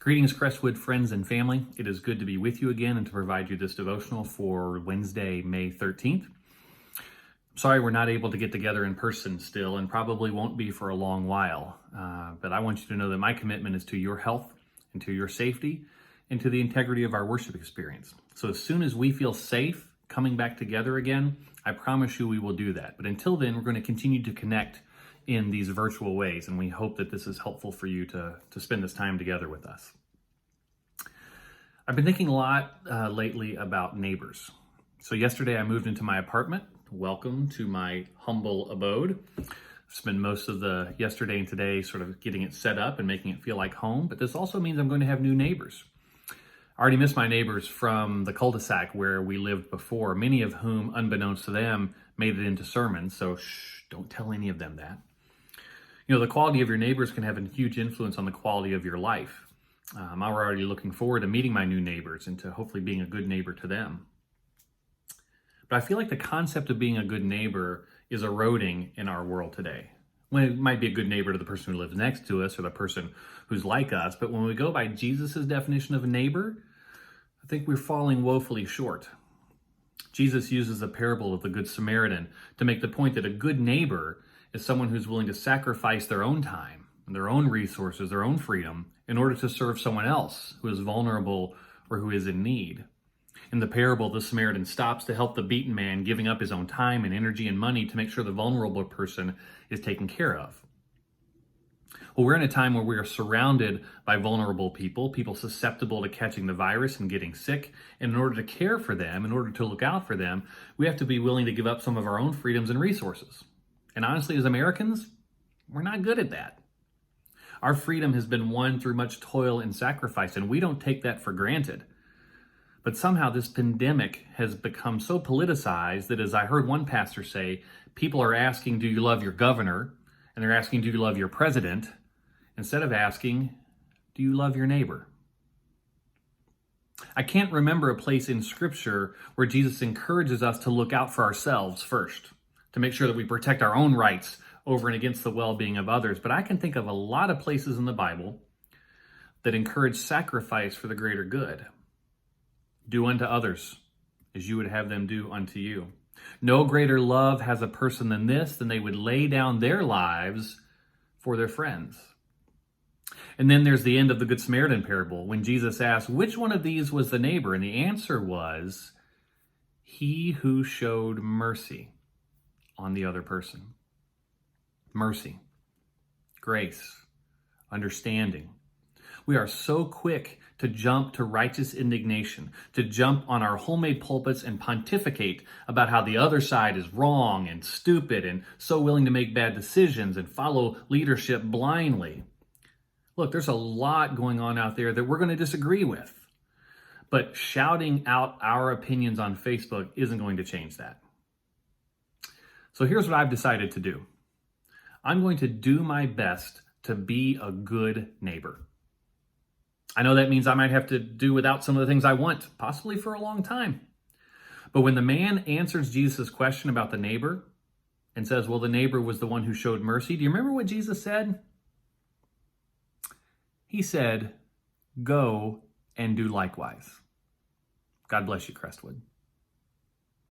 Greetings, Crestwood friends and family. It is good to be with you again and to provide you this devotional for Wednesday, May 13th. Sorry we're not able to get together in person still and probably won't be for a long while. But I want you to know that my commitment is to your health and to your safety and to the integrity of our worship experience. So as soon as we feel safe coming back together again, I promise you we will do that. But until then, we're going to continue to connect in these virtual ways, and we hope that this is helpful for you to spend this time together with us. I've been thinking a lot lately about neighbors. So yesterday I moved into my apartment. Welcome to my humble abode. Spent most of the yesterday and today sort of getting it set up and making it feel like home, but this also means I'm going to have new neighbors. I already miss my neighbors from the cul-de-sac where we lived before, many of whom, unbeknownst to them, made it into sermons, so don't tell any of them that. You know, the quality of your neighbors can have a huge influence on the quality of your life. I'm already looking forward to meeting my new neighbors and to hopefully being a good neighbor to them. But I feel like the concept of being a good neighbor is eroding in our world today. When it might be a good neighbor to the person who lives next to us or the person who's like us, but when we go by Jesus' definition of a neighbor, I think we're falling woefully short. Jesus uses the parable of the Good Samaritan to make the point that a good neighbor is someone who's willing to sacrifice their own time, their own resources, their own freedom in order to serve someone else who is vulnerable or who is in need. In the parable, the Samaritan stops to help the beaten man, giving up his own time and energy and money to make sure the vulnerable person is taken care of. Well, we're in a time where we are surrounded by vulnerable people susceptible to catching the virus and getting sick. And in order to care for them, in order to look out for them, we have to be willing to give up some of our own freedoms and resources. And honestly, as Americans, we're not good at that. Our freedom has been won through much toil and sacrifice, and we don't take that for granted. But somehow this pandemic has become so politicized that, as I heard one pastor say, people are asking, do you love your governor? And they're asking, do you love your president? Instead of asking, do you love your neighbor? I can't remember a place in Scripture where Jesus encourages us to look out for ourselves first, to make sure that we protect our own rights over and against the well-being of others. But I can think of a lot of places in the Bible that encourage sacrifice for the greater good. Do unto others as you would have them do unto you. No greater love has a person than this, than they would lay down their lives for their friends. And then there's the end of the Good Samaritan parable when Jesus asked, which one of these was the neighbor? And the answer was, he who showed mercy on the other person. Mercy, grace, understanding. We are so quick to jump to righteous indignation, to jump on our homemade pulpits and pontificate about how the other side is wrong and stupid and so willing to make bad decisions and follow leadership blindly. Look, there's a lot going on out there that we're going to disagree with. But shouting out our opinions on Facebook isn't going to change that. So here's what I've decided to do. I'm going to do my best to be a good neighbor. I know that means I might have to do without some of the things I want, possibly for a long time. But when the man answers Jesus' question about the neighbor and says, well, the neighbor was the one who showed mercy, do you remember what Jesus said? He said, go and do likewise. God bless you, Crestwood.